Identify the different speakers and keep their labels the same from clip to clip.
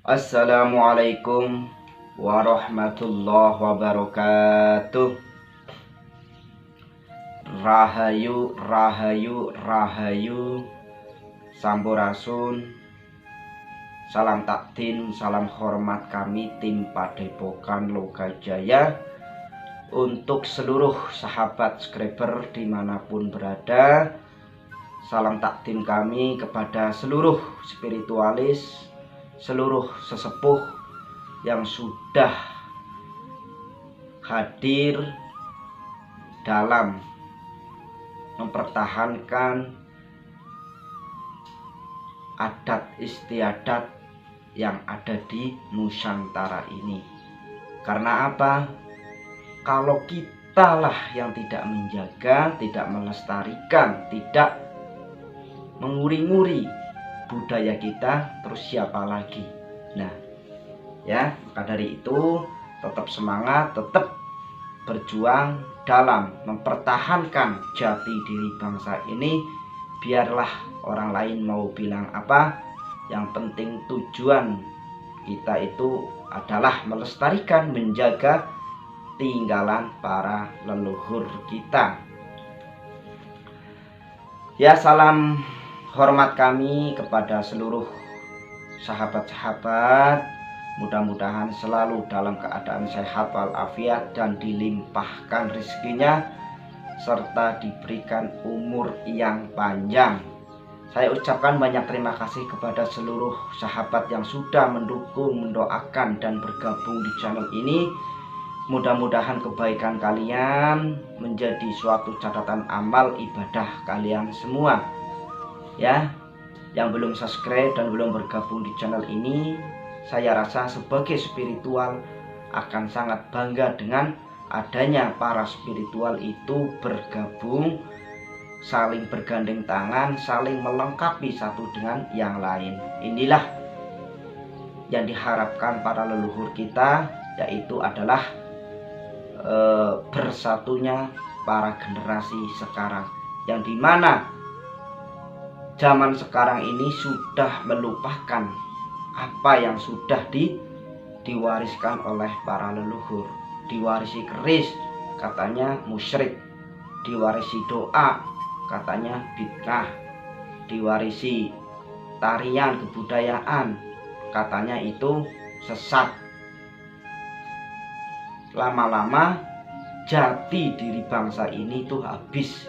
Speaker 1: Assalamualaikum warahmatullahi wabarakatuh. Rahayu, rahayu, rahayu. Sampurasun. Salam takdim, salam hormat kami tim Padepokan Lokajaya untuk seluruh sahabat subscriber dimanapun berada. Salam takdim kami kepada seluruh spiritualis, seluruh sesepuh yang sudah hadir dalam mempertahankan adat istiadat yang ada di Nusantara ini. Karena apa? Kalau kita lah yang tidak menjaga, tidak melestarikan, tidak menguri-nguri budaya kita, terus siapa lagi? Nah, ya, maka dari itu tetap semangat, tetap berjuang dalam mempertahankan jati diri bangsa ini. Biarlah orang lain mau bilang apa, yang penting tujuan kita itu adalah melestarikan, menjaga tinggalan para leluhur kita. Ya, salam hormat kami kepada seluruh sahabat-sahabat. Mudah-mudahan selalu dalam keadaan sehat walafiat dan dilimpahkan rezekinya serta diberikan umur yang panjang. Saya ucapkan banyak terima kasih kepada seluruh sahabat yang sudah mendukung, mendoakan dan bergabung di channel ini. Mudah-mudahan kebaikan kalian menjadi suatu catatan amal ibadah kalian semua. Ya, yang belum subscribe dan belum bergabung di channel ini, saya rasa sebagai spiritual akan sangat bangga dengan adanya para spiritual itu bergabung, saling bergandeng tangan, saling melengkapi satu dengan yang lain. Inilah yang diharapkan para leluhur kita, yaitu adalah bersatunya para generasi sekarang, yang dimana zaman sekarang ini sudah melupakan apa yang sudah diwariskan oleh para leluhur. Diwarisi keris, katanya musyrik. Diwarisi doa, katanya bid'ah. Diwarisi tarian kebudayaan, katanya itu sesat. Lama-lama jati diri bangsa ini tuh habis,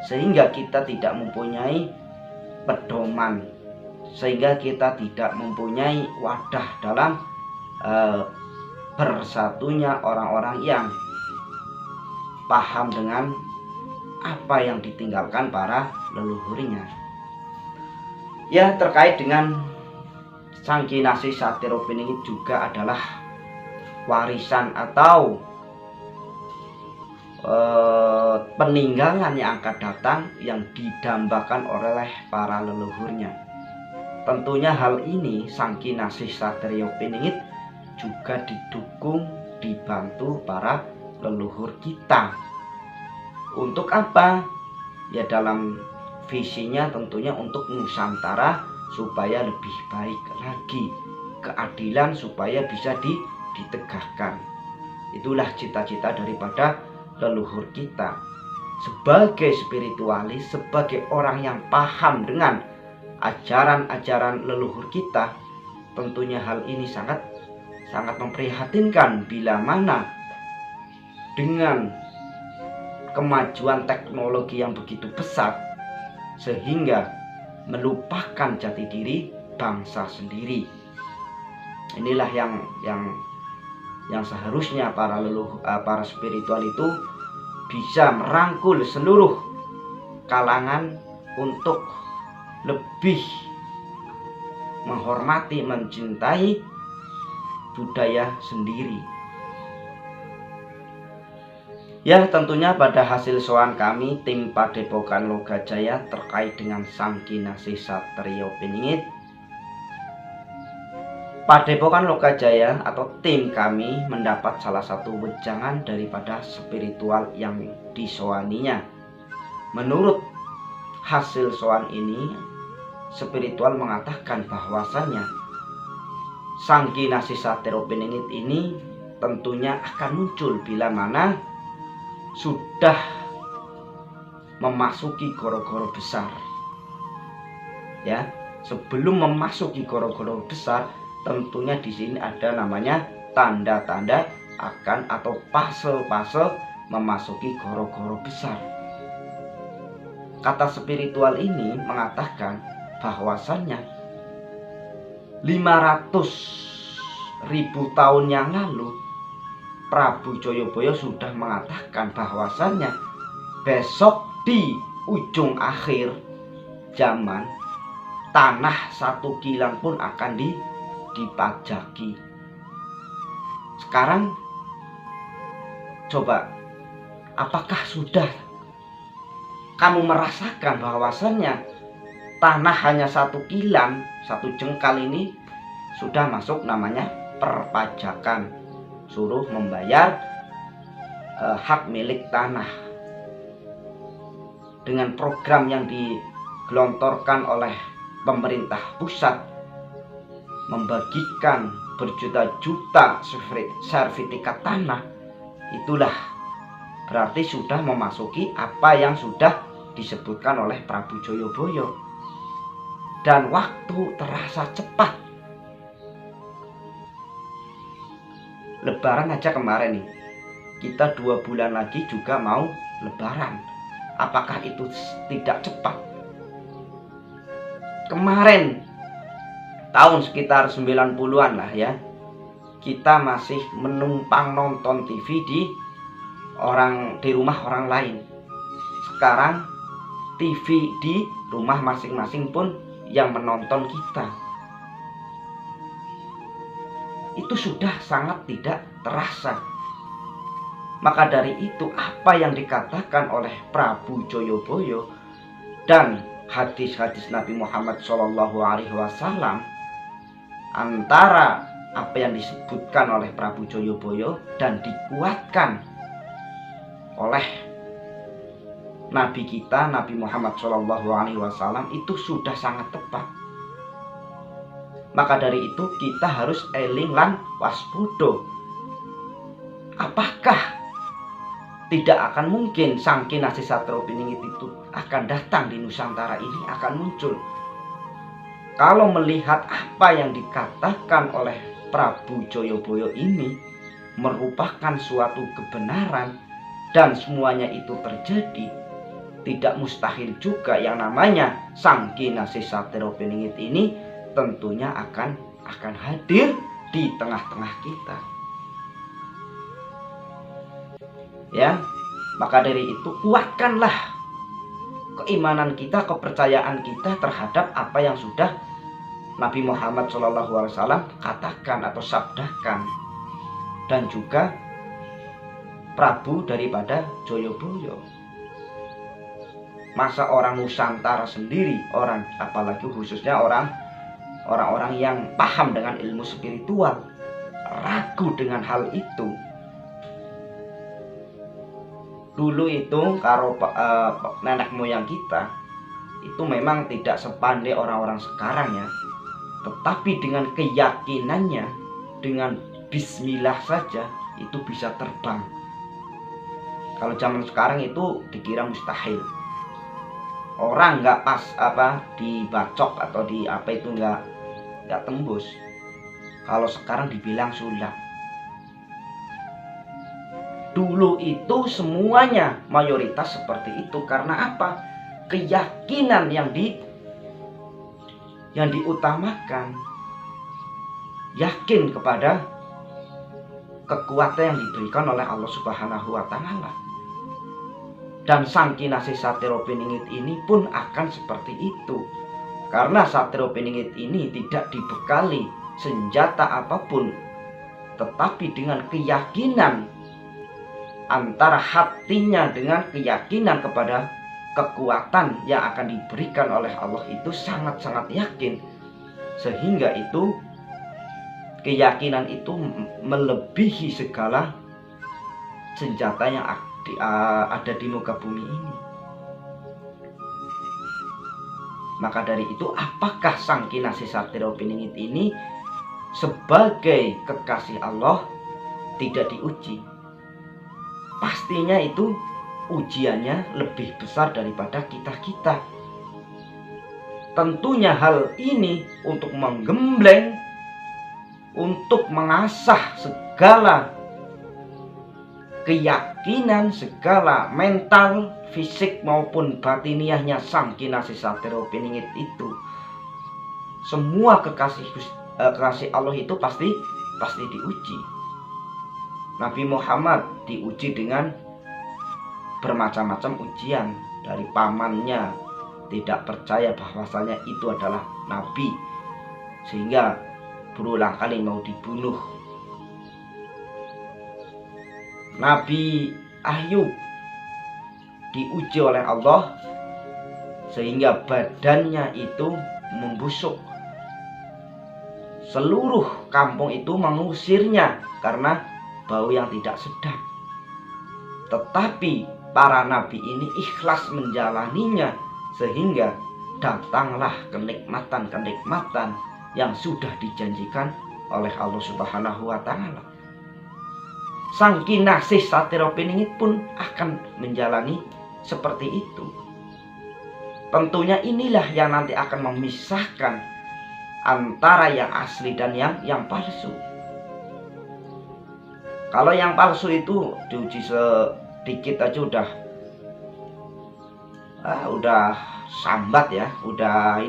Speaker 1: sehingga kita tidak mempunyai pedoman, sehingga kita tidak mempunyai wadah dalam bersatunya orang-orang yang paham dengan apa yang ditinggalkan para leluhurnya. Ya, terkait dengan Sangkinasih Satiropin ini juga adalah warisan atau peninggalan yang akan datang yang didambakan oleh para leluhurnya. Tentunya hal ini Sangkinasih Satriopiningit juga didukung, dibantu para leluhur kita. Untuk apa? Ya, dalam visinya tentunya untuk Nusantara supaya lebih baik lagi, keadilan supaya bisa ditegakkan. Itulah cita-cita daripada leluhur kita. Sebagai spiritualis, sebagai orang yang paham dengan ajaran-ajaran leluhur kita, tentunya hal ini sangat memprihatinkan bila mana dengan kemajuan teknologi yang begitu pesat sehingga melupakan jati diri bangsa sendiri. Inilah yang seharusnya para spiritual itu bisa merangkul seluruh kalangan untuk lebih menghormati, mencintai budaya sendiri. Ya, tentunya pada hasil soan kami tim Padepokan Lokajaya terkait dengan Sangkinasih Satriopiningit, Padepokan Lokajaya atau tim kami mendapat salah satu wejangan daripada spiritual yang disoaninya. Menurut hasil soan ini, spiritual mengatakan bahwasannya Sang Kinasih Satrio Piningit ini tentunya akan muncul bila mana sudah memasuki goro-goro besar. Ya, sebelum memasuki goro-goro besar, tentunya di sini ada namanya tanda-tanda akan atau fase-fase memasuki goro-goro besar. Kata spiritual ini mengatakan bahwasannya 500.000 tahun yang lalu Prabu Joyoboyo sudah mengatakan bahwasannya besok di ujung akhir zaman tanah 1 kilang pun akan dipajaki. Sekarang coba, apakah sudah kamu merasakan bahwasannya tanah hanya 1 kilang, 1 jengkal ini sudah masuk namanya perpajakan, suruh membayar hak milik tanah. Dengan program yang digelontorkan oleh pemerintah pusat, membagikan berjuta-juta sertifikat tanah, itulah berarti sudah memasuki apa yang sudah disebutkan oleh Prabu Joyoboyo. Dan waktu terasa cepat. Lebaran aja kemarin nih, kita 2 bulan lagi juga mau lebaran. Apakah itu tidak cepat? Kemarin tahun sekitar 90-an lah ya, kita masih menumpang nonton TV di rumah orang lain. Sekarang TV di rumah masing-masing pun yang menonton kita. Itu sudah sangat tidak terasa. Maka dari itu, apa yang dikatakan oleh Prabu Joyoboyo dan hadis-hadis Nabi Muhammad SAW, antara apa yang disebutkan oleh Prabu Joyoboyo dan dikuatkan oleh Nabi kita, Nabi Muhammad SAW, itu sudah sangat tepat. Maka dari itu kita harus eling lan waspodo. Apakah tidak akan mungkin Sang Kinasih Satrio Piningit itu akan datang di Nusantara ini, akan muncul? Kalau melihat apa yang dikatakan oleh Prabu Joyoboyo ini merupakan suatu kebenaran dan semuanya itu terjadi, tidak mustahil juga yang namanya Sang Kinasih Satrio Piningit ini tentunya akan hadir di tengah-tengah kita. Ya, maka dari itu kuatkanlah keimanan kita, kepercayaan kita terhadap apa yang sudah Nabi Muhammad SAW katakan atau sabdakan, dan juga Prabu daripada Joyoboyo. Masa orang Nusantara sendiri, apalagi khususnya orang-orang yang paham dengan ilmu spiritual, ragu dengan hal itu? Dulu itu karo nenek moyang kita itu memang tidak sepandai orang-orang sekarang ya, tetapi dengan keyakinannya, dengan bismillah saja itu bisa terbang. Kalau zaman sekarang itu dikira mustahil. Orang nggak pas dibacok atau di apa itu nggak tembus. Kalau sekarang dibilang sulap. Dulu itu semuanya mayoritas seperti itu. Karena apa? Keyakinan yang diutamakan. Yakin kepada kekuatan yang diberikan oleh Allah Subhanahu wa Ta'ala. Dan Sang Kinasih Satrio Piningit ini pun akan seperti itu. Karena Satrio Piningit ini tidak dibekali senjata apapun, tetapi dengan keyakinan antara hatinya dengan keyakinan kepada kekuatan yang akan diberikan oleh Allah itu sangat-sangat yakin. Sehingga itu keyakinan itu melebihi segala senjata yang ada di muka bumi ini. Maka dari itu, apakah Sang Kinasih Satrio Piningit ini sebagai kekasih Allah tidak diuji, pastinya itu ujiannya lebih besar daripada kita-kita. Tentunya hal ini untuk menggembleng, untuk mengasah segala keyakinan, segala mental, fisik maupun batiniahnya sang kinasih satero piningit itu. Semua kekasih Allah itu pasti diuji. Nabi Muhammad diuji dengan bermacam-macam ujian. Dari pamannya tidak percaya bahwasanya itu adalah nabi, sehingga berulang kali mau dibunuh. Nabi Ayub diuji oleh Allah sehingga badannya itu membusuk. Seluruh kampung itu mengusirnya karena bau yang tidak sedap. Tetapi para nabi ini ikhlas menjalaninya sehingga datanglah kenikmatan-kenikmatan yang sudah dijanjikan oleh Allah Subhanahu wa Ta'ala. Sang kinasih satero piningit pun akan menjalani seperti itu. Tentunya inilah yang nanti akan memisahkan antara yang asli dan yang palsu. Kalau yang palsu itu diuji sedikit aja udah sambat ya, udah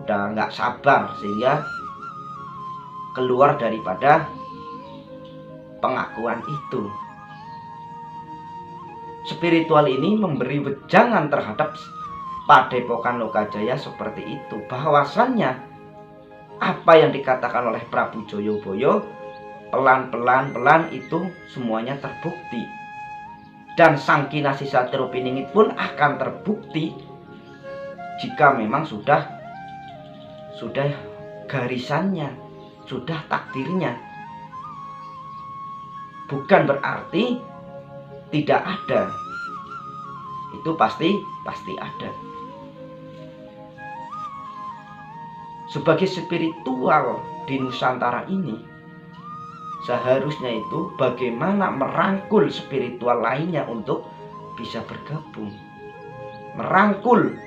Speaker 1: nggak sabar sehingga keluar daripada pengakuan itu. Spiritual ini memberi wejangan terhadap Padepokan Lokajaya seperti itu, bahwasannya apa yang dikatakan oleh Prabu Joyoboyo pelan itu semuanya terbukti, dan sang kinasih satero piningit pun akan terbukti jika memang sudah garisannya, sudah takdirnya. Bukan berarti tidak ada, itu pasti ada. Sebagai spiritual di Nusantara ini, seharusnya itu bagaimana merangkul spiritual lainnya untuk bisa bergabung, merangkul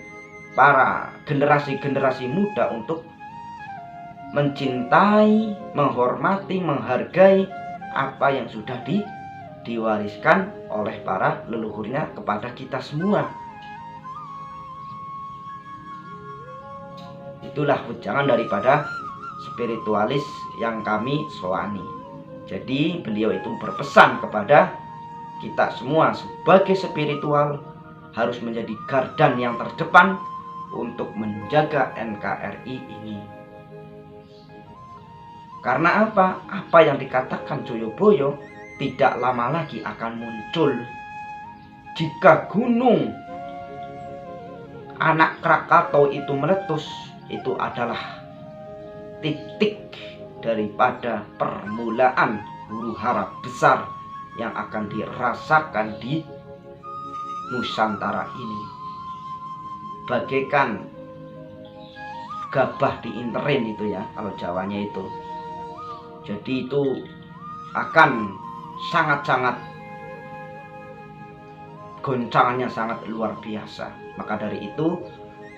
Speaker 1: para generasi muda untuk mencintai, menghormati, menghargai apa yang sudah diwariskan oleh para leluhurnya kepada kita semua. Itulah wejangan daripada spiritualis yang kami soani. Jadi beliau itu berpesan kepada kita semua sebagai spiritual harus menjadi gardan yang terdepan untuk menjaga NKRI ini. Karena apa? Apa yang dikatakan Joyoboyo tidak lama lagi akan muncul. Jika gunung Anak Krakatau itu meletus, itu adalah titik daripada permulaan huru hara besar yang akan dirasakan di Nusantara ini. Bagaikan gabah diinterin itu ya, kalau Jawanya itu. Jadi itu akan sangat-sangat, goncangannya sangat luar biasa. Maka dari itu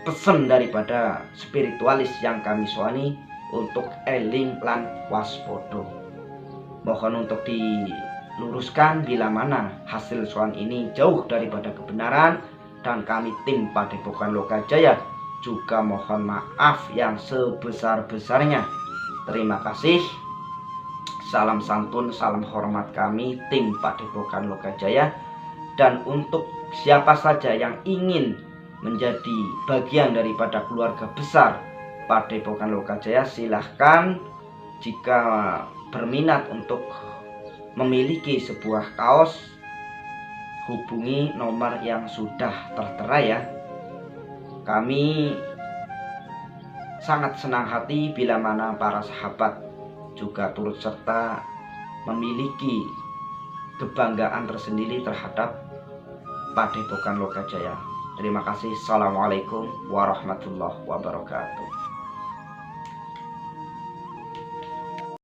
Speaker 1: pesan daripada spiritualis yang kami soani untuk eling lan waspodo. Mohon untuk diluruskan bila mana hasil soan ini jauh daripada kebenaran, dan kami tim Padepokan Lokajaya juga mohon maaf yang sebesar-besarnya. Terima kasih. Salam santun, salam hormat kami tim Padepokan Lokajaya. Dan untuk siapa saja yang ingin menjadi bagian daripada keluarga besar Padepokan Lokajaya, silahkan jika berminat untuk memiliki sebuah kaos, hubungi nomor yang sudah tertera ya. Kami sangat senang hati bila mana para sahabat juga turut serta memiliki kebanggaan tersendiri terhadap Padepokan Lokajaya. Terima kasih. Assalamualaikum warahmatullahi wabarakatuh.